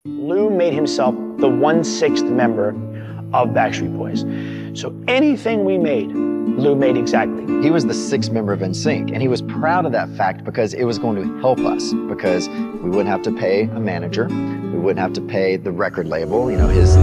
Lou made himself the 1/6 member of Backstreet Boys. So anything we made, Lou made exactly. He was the 6th member of NSYNC, and he was proud of that fact because it was going to help us, because we wouldn't have to pay a manager, we wouldn't have to pay the record label, his...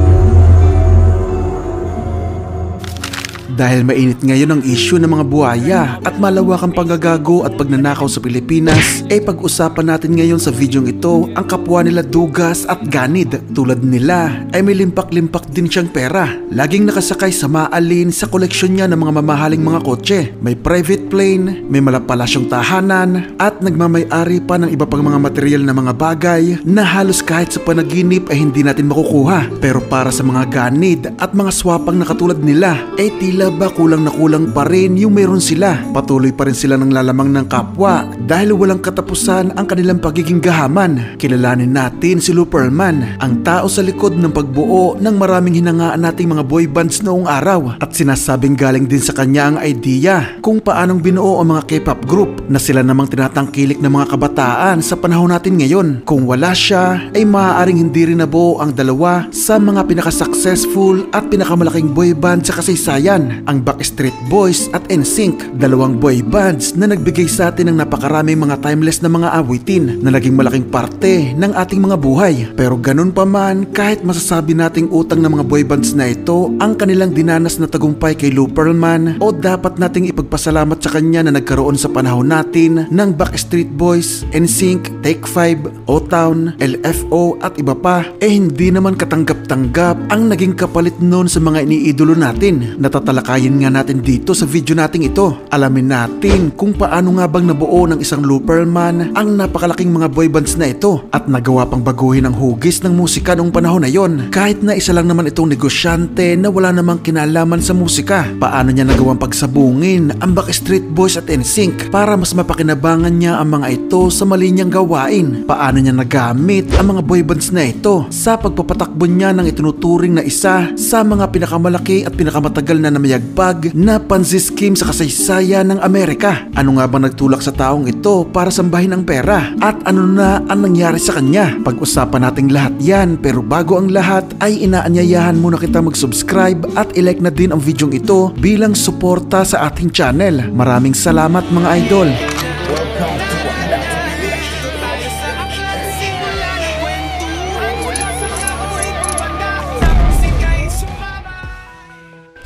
Dahil mainit ngayon ang issue ng mga buhaya at malawakang panggagago at pagnanakaw sa Pilipinas, pag-usapan natin ngayon sa videong ito ang kapwa nila Dugas at Ganid. Tulad nila ay may limpak-limpak din siyang pera. Laging nakasakay sa maalin sa koleksyon niya ng mga mamahaling mga kotse. May private plane, may malapalasyong tahanan, at nagmamay-ari pa ng iba pang mga material na mga bagay na halos kahit sa panaginip ay hindi natin makukuha. Pero para sa mga Ganid at mga swapang na katulad nila, tila ba kulang na kulang pa rin yung meron sila. Patuloy pa rin sila ng lalamang ng kapwa dahil walang katapusan ang kanilang pagiging gahaman. Kilalanin natin si Lou Pearlman, ang tao sa likod ng pagbuo ng maraming hinangaan nating mga boy bands noong araw, at sinasabing galing din sa kanya ang idea kung paanong binuo ang mga K-pop group na sila namang tinatangkilik ng mga kabataan sa panahon natin ngayon. Kung wala siya ay maaaring hindi rin nabuo ang dalawa sa mga pinaka-successful at pinakamalaking boy band sa kasaysayan, ang Backstreet Boys at NSYNC, dalawang boy bands na nagbigay sa atin ng napakaraming mga timeless na mga awitin na naging malaking parte ng ating mga buhay. Pero ganun pa man, kahit masasabi nating utang ng mga boy bands na ito ang kanilang dinanas na tagumpay kay Lou Pearlman, o dapat nating ipagpasalamat sa kanya na nagkaroon sa panahon natin ng Backstreet Boys, NSYNC, Take 5, O-Town, LFO at iba pa, hindi naman katanggap-tanggap ang naging kapalit noon sa mga iniidolo natin. Natatalakayin nga natin dito sa video nating ito. Alamin natin kung paano nga bang nabuo ng isang Lou Pearlman ang napakalaking mga boy bands na ito, at nagawa pang baguhin ang hugis ng musika noong panahon na yon. Kahit na isa lang naman itong negosyante na wala namang kinalaman sa musika, paano niya nagawang pagsabungin ang Backstreet Boys at NSYNC para mas mapakinabangan niya ang mga ito sa mali niyang gawain? Paano niya nagamit ang mga boy bands na ito sa pagpapatakbo niya ng itinuturing na isa sa mga pinakamalaki at pinakamatagal na namayagpag na Ponzi scheme sa kasaysayan ng Amerika? Ano nga bang nagtulak sa taong ito para sambahin ang pera? At ano na ang nangyari sa kanya? Pag-usapan nating lahat yan, pero bago ang lahat ay inaanyayahan muna kita mag-subscribe at i-like na din ang videong ito bilang suporta sa ating channel. Maraming salamat mga idol!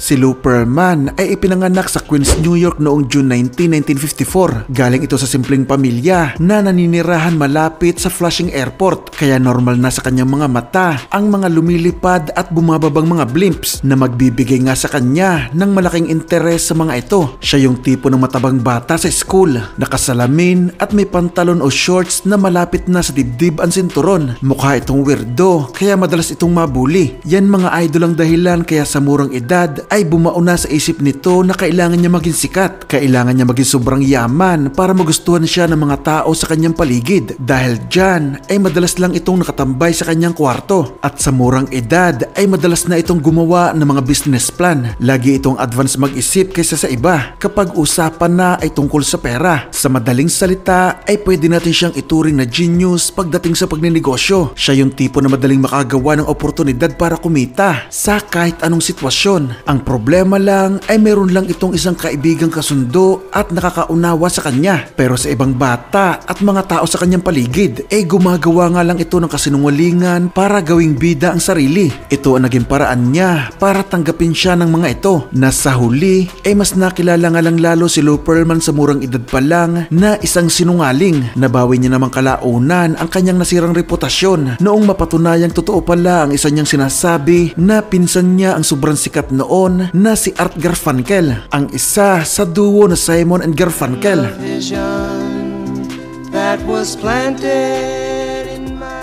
Si Lou Pearlman ay ipinanganak sa Queens, New York noong June 19, 1954. Galing ito sa simpleng pamilya na naninirahan malapit sa Flushing Airport, kaya normal na sa kanyang mga mata ang mga lumilipad at bumababang mga blimps na magbibigay nga sa kanya ng malaking interes sa mga ito. Siya yung tipo ng matabang bata sa school, nakasalamin at may pantalon o shorts na malapit na sa dibdib ang sinturon. Mukha itong weirdo kaya madalas itong mabuli. Yan mga idol ang dahilan kaya sa murang edad ay bumao na sa isip nito na kailangan niya maging sikat. Kailangan niya maging sobrang yaman para magustuhan siya ng mga tao sa kanyang paligid. Dahil dyan ay madalas lang itong nakatambay sa kanyang kwarto. At sa murang edad ay madalas na itong gumawa ng mga business plan. Lagi itong advance mag-isip kaysa sa iba kapag usapan na ay tungkol sa pera. Sa madaling salita ay pwede natin siyang ituring na genius pagdating sa pagninegosyo. Siya yung tipo na madaling makagawa ng oportunidad para kumita sa kahit anong sitwasyon. Ang problema lang ay meron lang itong isang kaibigang kasundo at nakakaunawa sa kanya. Pero sa ibang bata at mga tao sa kanyang paligid gumagawa nga lang ito ng kasinungalingan para gawing bida ang sarili. Ito ang naging paraan niya para tanggapin siya ng mga ito, na sa huli mas nakilala nga lang lalo si Lou Pearlman sa murang edad pa lang na isang sinungaling. Nabawi niya namang kalaunan ang kanyang nasirang reputasyon noong mapatunayang totoo pala ang isa niyang sinasabi na pinsan niya ang sobrang sikat noon na si Art Garfunkel, ang isa sa duo na Simon and Garfunkel.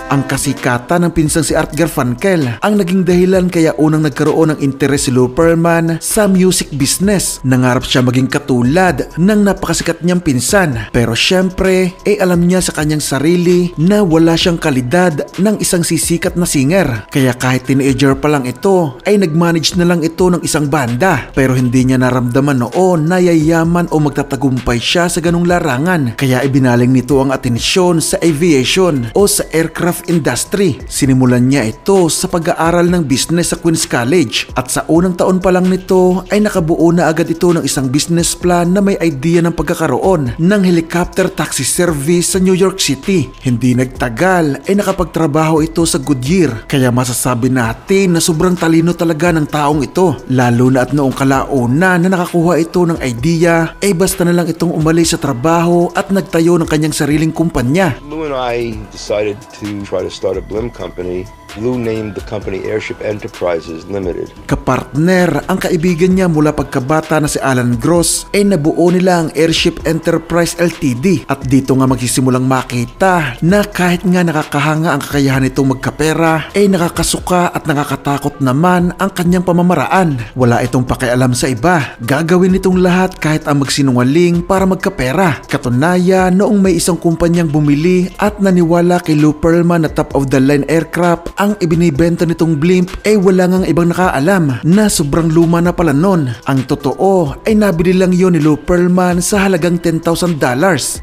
Ang kasikatan ng pinsang si Art Garfunkel ang naging dahilan kaya unang nagkaroon ng interes si Lou Pearlman sa music business. Nangarap siya maging katulad ng napakasikat niyang pinsan. Pero syempre, alam niya sa kanyang sarili na wala siyang kalidad ng isang sisikat na singer. Kaya kahit teenager pa lang ito, ay nagmanage na lang ito ng isang banda. Pero hindi niya naramdaman noon na yayaman o magtatagumpay siya sa ganung larangan. Kaya ibinaling nito ang atensyon sa aviation o sa aircraft aircraft industry. Sinimulan niya ito sa pag-aaral ng business sa Queens College at sa unang taon pa lang nito ay nakabuo na agad ito ng isang business plan na may idea ng pagkakaroon ng helicopter taxi service sa New York City. Hindi nagtagal ay nakapagtrabaho ito sa Goodyear, kaya masasabi natin na sobrang talino talaga ng taong ito. Lalo na at noong kalauna na nakakuha ito ng idea ay basta na lang itong umalis sa trabaho at nagtayo ng kanyang sariling kumpanya. Lou and I decided to try to start a blimp company. Lou named the company Airship Enterprises Limited. Kapartner ang kaibigan niya mula pagkabata na si Alan Gross ay nabuo nila ang Airship Enterprise Ltd. At dito nga magsisimulang makita na kahit nga nakakahanga ang kakayahan nitong magkapera ay nakakasuka at nakakatakot naman ang kanyang pamamaraan. Wala itong pakialam sa iba. Gagawin nitong lahat kahit ang magsinungaling para magkapera. Katunayan, noong may isang kumpanyang bumili at naniwala kay Lou Pearlman na top of the line aircraft ang ibinibenta nitong blimp ay wala ngang ibang nakaalam na sobrang luma na pala nun. Ang totoo ay nabili lang yon ni Lou Pearlman sa halagang $10,000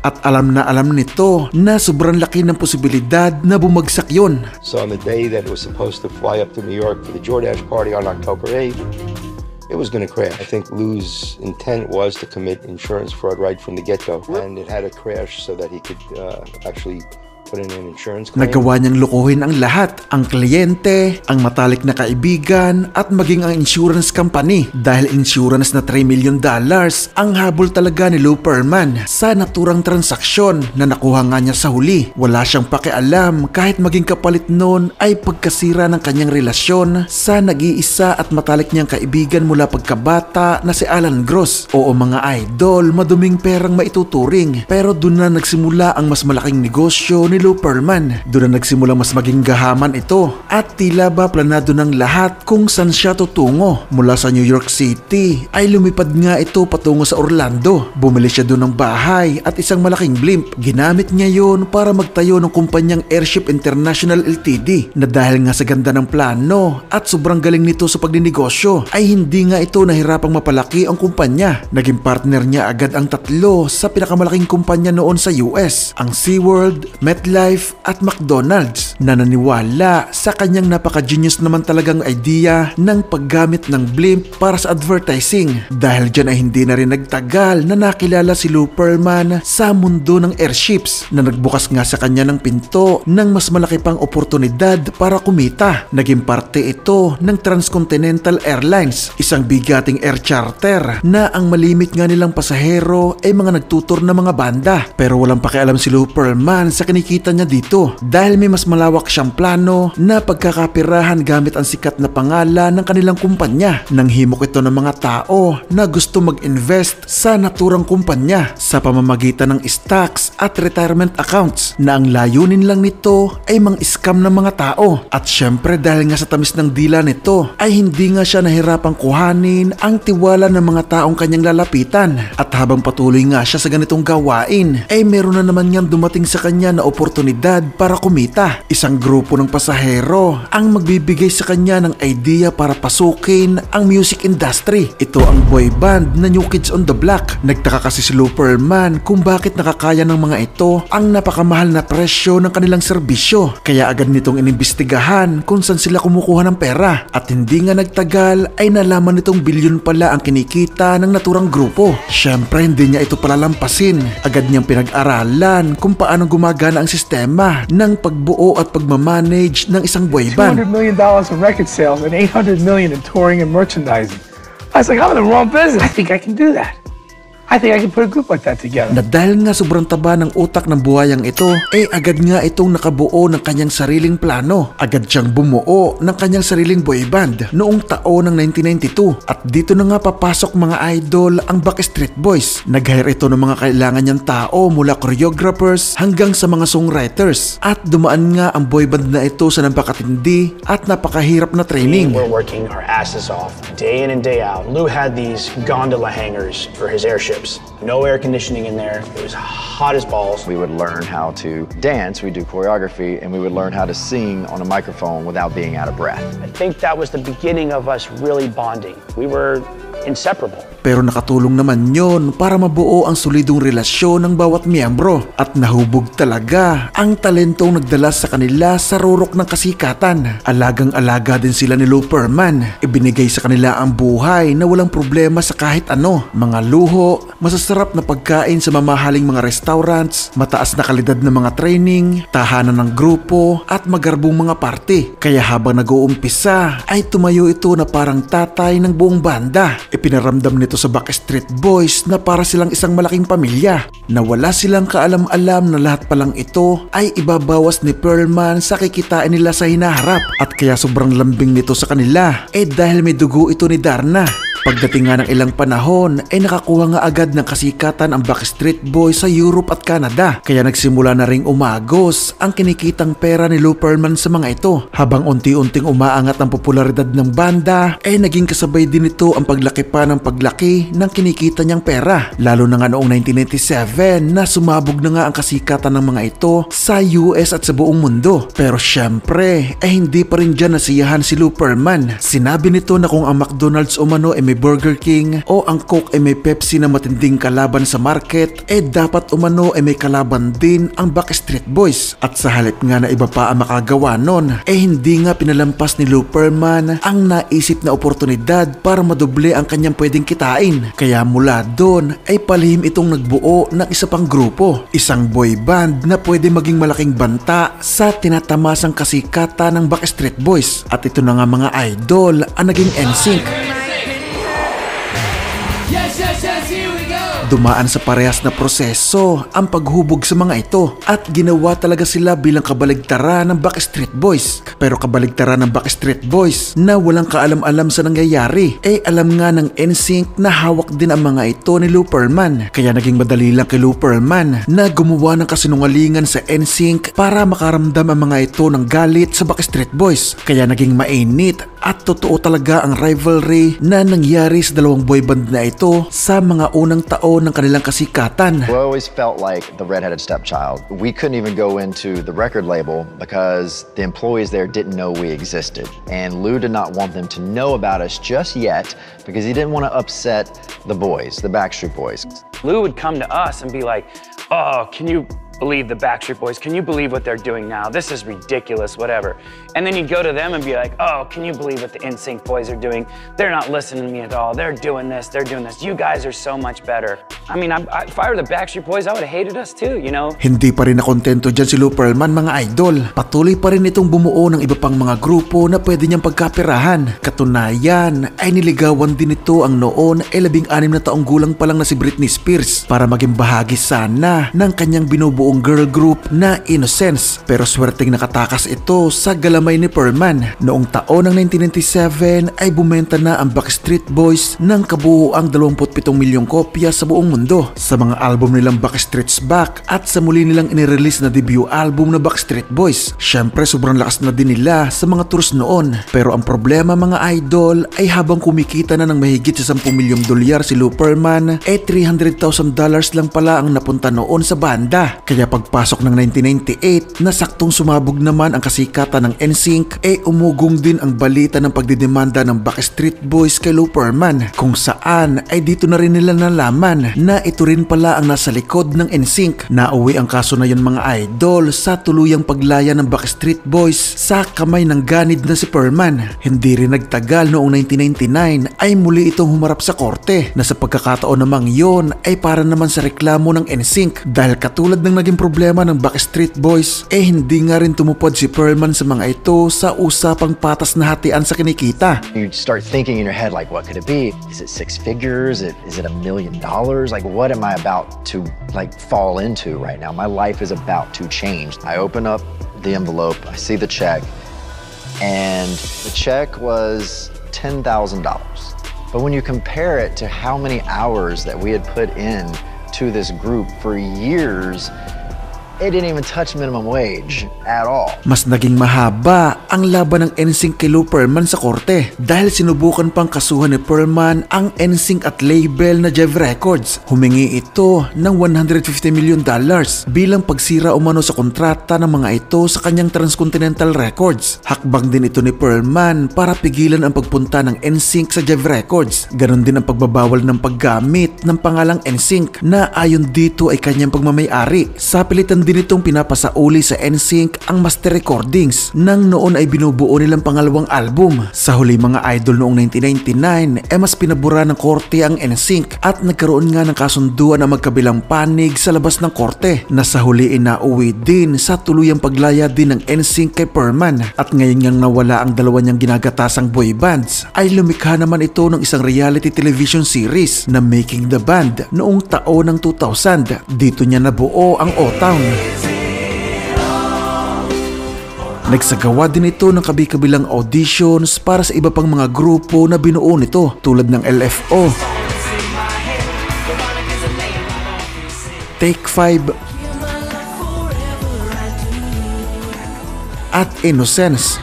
at alam nito na sobrang laki ng posibilidad na bumagsak yon. So on the day that it was supposed to fly up to New York for the Jordache party on October 8th, it was going to crash. I think Lou's intent was to commit insurance fraud right from the get-go, and it had to crash so that he could actually put in an insurance claim. Nagawa niyang lukuhin ang lahat, ang kliyente, ang matalik na kaibigan at maging ang insurance company. Dahil insurance na $3 million ang habol talaga ni Lou Pearlman sa naturang transaksyon na nakuha nga niya sa huli. Wala siyang pakialam kahit maging kapalit noon ay pagkasira ng kanyang relasyon sa nag-iisa at matalik niyang kaibigan mula pagkabata na si Alan Gross. Oo mga idol, maduming perang maituturing, pero doon na nagsimula ang mas malaking negosyo ni Lou Pearlman. Doon na nagsimula mas maging gahaman ito at tila ba planado ng lahat kung saan siya tutungo. Mula sa New York City ay lumipad nga ito patungo sa Orlando. Bumili siya doon ng bahay at isang malaking blimp. Ginamit niya yon para magtayo ng kumpanyang Airship International Ltd. na dahil nga sa ganda ng plano at sobrang galing nito sa pagninegosyo ay hindi nga ito nahirapang mapalaki ang kumpanya. Naging partner niya agad ang tatlo sa pinakamalaking kumpanya noon sa US, ang SeaWorld, MetLife at McDonald's, na naniwala sa kanyang napaka-genius naman talagang idea ng paggamit ng blimp para sa advertising. Dahil dyan ay hindi na rin nagtagal na nakilala si Lou Pearlman sa mundo ng airships na nagbukas nga sa kanya ng pinto ng mas malaki pang oportunidad para kumita. Naging parte ito ng Transcontinental Airlines, isang bigating air charter na ang malimit nga nilang pasahero ay mga nagtutur na mga banda. Pero walang pakialam si Lou Pearlman sa kinikita niya dito dahil may mas malawak siyang plano na pagkakapirahan gamit ang sikat na pangalan ng kanilang kumpanya. Nang himok ito ng mga tao na gusto mag-invest sa naturang kumpanya sa pamamagitan ng stocks at retirement accounts na ang layunin lang nito ay mang-scam ng mga tao. At syempre dahil nga sa tamis ng dila nito ay hindi nga siya nahirapang kuhanin ang tiwala ng mga taong kanyang lalapitan. At habang patuloy nga siya sa ganitong gawain ay meron na naman niyang dumating sa kanya na oportunidad para kumita. Isang grupo ng pasahero ang magbibigay sa kanya ng idea para pasukin ang music industry. Ito ang boy band na New Kids on the Block. Nagtaka kasi si Lou Pearlman kung bakit nakakaya ng mga ito ang napakamahal na presyo ng kanilang serbisyo. Kaya agad nitong inimbestigahan kung saan sila kumukuha ng pera. At hindi nga nagtagal ay nalaman nitong bilyon pala ang kinikita ng naturang grupo. Syempre hindi niya ito palalampasin. Agad niyang pinag-aralan kung paano gumagana ang sistema ng pagbuo at pagmamanage ng isang boy band. $200 million in record sales and $800 million in touring and merchandising. I was like, I'm in the wrong business. I think I can do that. I think I can put a group like that together. Na dahil nga sobrang taba ng utak ng buhayang ito, agad nga itong nakabuo ng kanyang sariling plano. Agad siyang bumuo ng kanyang sariling boy band noong taon ng 1992. At dito na nga papasok mga idol ang Backstreet Boys. Nag-hire ito ng mga kailangan niyang tao mula choreographers hanggang sa mga songwriters. At dumaan nga ang boy band na ito sa napakatindi at napakahirap na training. We're working our asses off day in and day out. Lou had these gondola hangars for his airships. No air conditioning in there. It was hot as balls. We would learn how to dance, we do choreography, and we would learn how to sing on a microphone without being out of breath. I think that was the beginning of us really bonding. We were inseparable. Pero nakatulong naman yon para mabuo ang solidong relasyon ng bawat miyembro at nahubog talaga ang talentong nagdala sa kanila sa rurok ng kasikatan. Alagang-alaga din sila ni Lou Pearlman. Ibinigay sa kanila ang buhay na walang problema sa kahit ano. Mga luho, masasarap na pagkain sa mamahaling mga restaurants, mataas na kalidad ng mga training, tahanan ng grupo at magarbong mga party. Kaya habang nag-uumpisa ay tumayo ito na parang tatay ng buong banda. Ipinaramdam nito sa Backstreet Boys na para silang isang malaking pamilya, na wala silang kaalam-alam na lahat palang ito ay ibabawas ni Pearlman sa kikitain nila sa hinaharap. At kaya sobrang lambing nito sa kanila dahil may dugo ito ni Darna. Pagdating nga ng ilang panahon ay nakakuha nga agad ng kasikatan ang Backstreet Boys sa Europe at Canada. Kaya nagsimula na ring umagos ang kinikitang pera ni Lou Pearlman sa mga ito. Habang unti-unting umaangat ang popularidad ng banda ay naging kasabay din ito ang paglaki pa ng paglaki ng kinikita niyang pera. Lalo na nga noong 1997 na sumabog na nga ang kasikatan ng mga ito sa US at sa buong mundo. Pero syempre ay hindi pa rin dyan nasiyahan si Lou Pearlman. Sinabi nito na kung ang McDonald's umano ay may Burger King o ang Coke ay may Pepsi na matinding kalaban sa market, dapat umano ay may kalaban din ang Backstreet Boys. At sa halip nga na iba pa ang makagawa nun, hindi nga pinalampas ni Lou Pearlman ang naisip na oportunidad para madoble ang kanyang pwedeng kitain. Kaya mula doon ay palihim itong nagbuo ng isa pang grupo, isang boy band na pwede maging malaking banta sa tinatamasang kasikatan ng Backstreet Boys. At ito na nga mga idol ang naging NSYNC. Dumaan sa parehas na proseso ang paghubog sa mga ito at ginawa talaga sila bilang kabaligtaran ng Backstreet Boys. Pero kabaligtaran ng Backstreet Boys na walang kaalam-alam sa nangyayari, alam nga ng NSYNC na hawak din ang mga ito ni Lou Pearlman. Kaya naging madali lang kay Lou Pearlman na gumawa ng kasinungalingan sa NSYNC para makaramdam ang mga ito ng galit sa Backstreet Boys. Kaya naging mainit at totoo talaga ang rivalry na nangyari sa dalawang boyband na ito sa mga unang taon ng kanilang kasikatan. We always felt like the redheaded stepchild. We couldn't even go into the record label because the employees there didn't know we existed. And Lou did not want them to know about us just yet because he didn't want to upset the boys, the Backstreet Boys. Lou would come to us and be like, "Oh, can you believe the Backstreet Boys? Can you believe what they're doing now? This is ridiculous, whatever." And then you'd go to them and be like, "Oh, can you believe what the NSYNC boys are doing? They're not listening to me at all. They're doing this, they're doing this. You guys are so much better." I mean, if I were the Backstreet Boys, I would have hated us too, you know? Hindi pa rin nakontento dyan si Lou Pearlman, mga idol. Patuloy pa rin itong bumuo ng iba pang mga grupo na pwede niyang pagkaperahan. Katunayan ay niligawan din ito ang noon 16 na taong gulang pa lang na si Britney Spears para maging bahagi sana ng kanyang binubuong girl group na Innocence. Pero swerteng nakatakas ito sa galamay ni Pearlman. Noong taon ng 1997 ay bumenta na ang Backstreet Boys ng kabuuang 27 milyong kopya sa buong mundo sa mga album nilang Backstreet's Back at sa muli nilang inirelease na debut album na Backstreet Boys. Syempre sobrang lakas na din nila sa mga tours noon. Pero ang problema mga idol ay habang kumikita na ng mahigit sa 10 milyong dolyar si Lou Pearlman, $300,000 lang pala ang napunta noon sa banda. Kaya pagpasok ng 1998 na saktong sumabog naman ang kasikatan ng NSYNC, umugong din ang balita ng pagdidemanda ng Backstreet Boys kay Lou Pearlman, kung saan ay dito na rin nila nalaman na ito rin pala ang nasa likod ng NSYNC. Nauwi ang kaso na yun mga idol sa tuluyang paglaya ng Backstreet Boys sa kamay ng ganid na si Pearlman. Hindi rin nagtagal noong 1999 ay muli itong humarap sa korte na sa pagkakataon namang yon ay para naman sa reklamo ng NSYNC dahil katulad ng naging problema ng Backstreet Boys hindi nga rin tumupad si Pearlman sa mga ito sa usapang patas na hatian sa kinikita. You start thinking in your head like, what could it be? Is it 6 figures? Is it $1 million? Like, what am I about to fall into right now? My life is about to change. I open up the envelope, I see the check, and the check was $10,000. But when you compare it to how many hours that we had put in to this group for years, It didn't even touch minimum wage at all. Mas naging mahaba ang laban ng NSYNC kay Lou Pearlman sa korte dahil sinubukan pang kasuhan ni Pearlman ang NSYNC at label na Jive Records. Humingi ito ng $150 million bilang pagsira umano sa kontrata ng mga ito sa kanyang Transcontinental Records. Hakbang din ito ni Pearlman para pigilan ang pagpunta ng NSYNC sa Jive Records. Ganon din ang pagbabawal ng paggamit ng pangalang NSYNC na ayon dito ay kanyang pagmamay-ari. Sa pilitan din itong pinapasauli sa NSYNC ang master recordings nang noon ay binubuo nilang pangalawang album. Sa huli mga idol noong 1999 mas pinabura ng korte ang NSYNC at nagkaroon nga ng kasunduan na magkabilang panig sa labas ng korte na sa huli inauwi din sa tuluyang paglaya din ng NSYNC kay Pearlman. At ngayon ngang nawala ang dalawa niyang ginagatasang boy bands ay lumikha naman ito ng isang reality television series na Making the Band noong taon ng 2000. Dito niya nabuo ang O-Town. Nagsagawa din ito ng kabi-kabilang auditions para sa iba pang mga grupo na binuo nito tulad ng LFO, Take 5 at Innocence.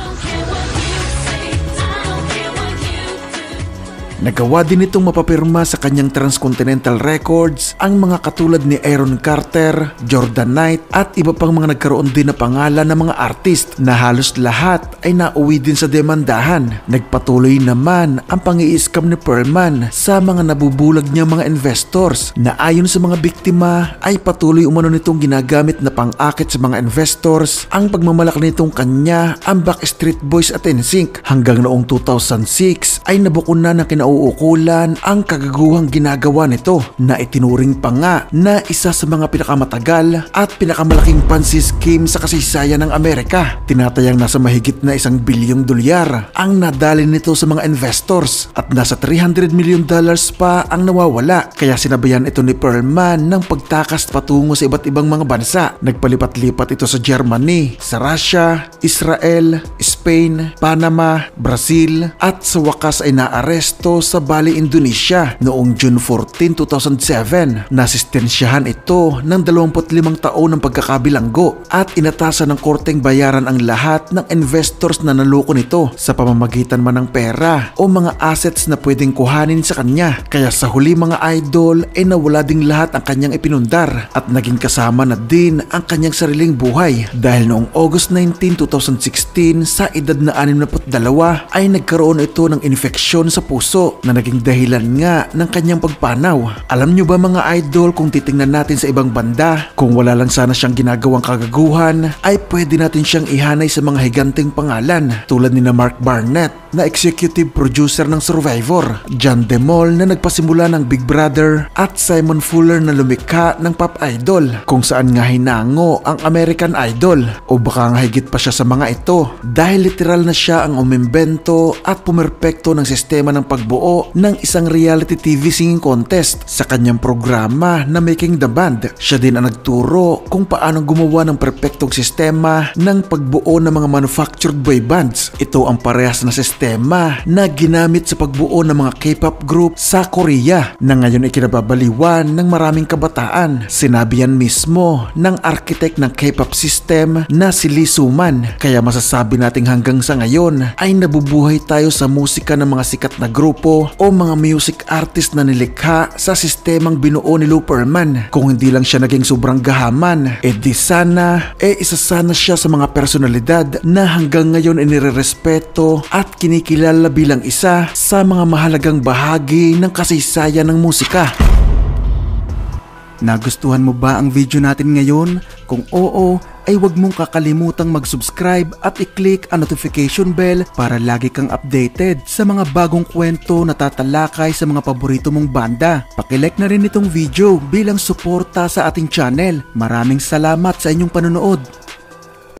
Nagawa din itong mapapirma sa kanyang Transcontinental Records ang mga katulad ni Aaron Carter, Jordan Knight at iba pang mga nagkaroon din na pangalan ng mga artist na halos lahat ay nauwi din sa demandahan. Nagpatuloy naman ang pang-i-scam ni Pearlman sa mga nabubulag niyang mga investors na ayon sa mga biktima ay patuloy umano nitong ginagamit na pang-akit sa mga investors ang pagmamalaki nitong kanya ang Backstreet Boys at NSYNC hanggang noong 2006 ay nabukon na kinauukulan ang kagaguhang ginagawa nito na itinuring pa nga na isa sa mga pinakamatagal at pinakamalaking Ponzi scheme sa kasaysayan ng Amerika. Tinatayang nasa mahigit na $1 bilyong ang nadali nito sa mga investors at nasa $300 million pa ang nawawala. Kaya sinabayan ito ni Pearlman ng pagtakas patungo sa iba't ibang mga bansa. Nagpalipat-lipat ito sa Germany, sa Russia, Israel, Spain, Panama, Brazil at sa wakas ay naaresto sa Bali, Indonesia noong June 14, 2007. Nasistensyahan ito ng 25 taon ng pagkakabilanggo at inatasan ng korteng bayaran ang lahat ng investors na naloko nito sa pamamagitan man ng pera o mga assets na pwedeng kuhanin sa kanya. Kaya sa huli mga idol ay nawala ding lahat ang kanyang ipinundar at naging kasama na din ang kanyang sariling buhay dahil noong August 19, 2016 sa edad na 62 ay nagkaroon ito ng infeksyon sa puso na naging dahilan nga ng kanyang pagpanaw. Alam nyo ba mga idol, kung titingnan natin sa ibang banda, kung wala lang sana siyang ginagawang kagaguhan ay pwede natin siyang ihanay sa mga higanteng pangalan tulad ni na Mark Barnett na executive producer ng Survivor, John DeMol na nagpasimula ng Big Brother at Simon Fuller na lumikha ng Pop Idol kung saan nga hinango ang American Idol o baka nga higit pa siya sa mga ito dahil literal na siya ang umimbento at pumerpekto ng sistema ng pagbuo ng isang reality TV singing contest sa kanyang programa na Making the Band. Siya din ang nagturo kung paano gumawa ng perpektong sistema ng pagbuo ng mga manufactured boy bands. Ito ang parehas na sistema na ginamit sa pagbuo ng mga K-pop group sa Korea na ngayon ay kinababaliwan ng maraming kabataan. Sinabi yan mismo ng architect ng K-pop system na si Lee Soo-man. Kaya masasabi nating hanggang sa ngayon ay nabubuhay tayo sa musika ng mga sikat na grupo o mga music artist na nilikha sa sistemang binuo ni Lou Pearlman. Kung hindi lang siya naging sobrang gahaman, di sana isa sana siya sa mga personalidad na hanggang ngayon ay nirerespeto at kinikilala bilang isa sa mga mahalagang bahagi ng kasaysayan ng musika. Nagustuhan mo ba ang video natin ngayon? Kung oo, ay huwag mong kakalimutang mag-subscribe at i-click ang notification bell para lagi kang updated sa mga bagong kwento na tatalakay sa mga paborito mong banda. Paki-like na rin itong video bilang suporta sa ating channel. Maraming salamat sa inyong panonood.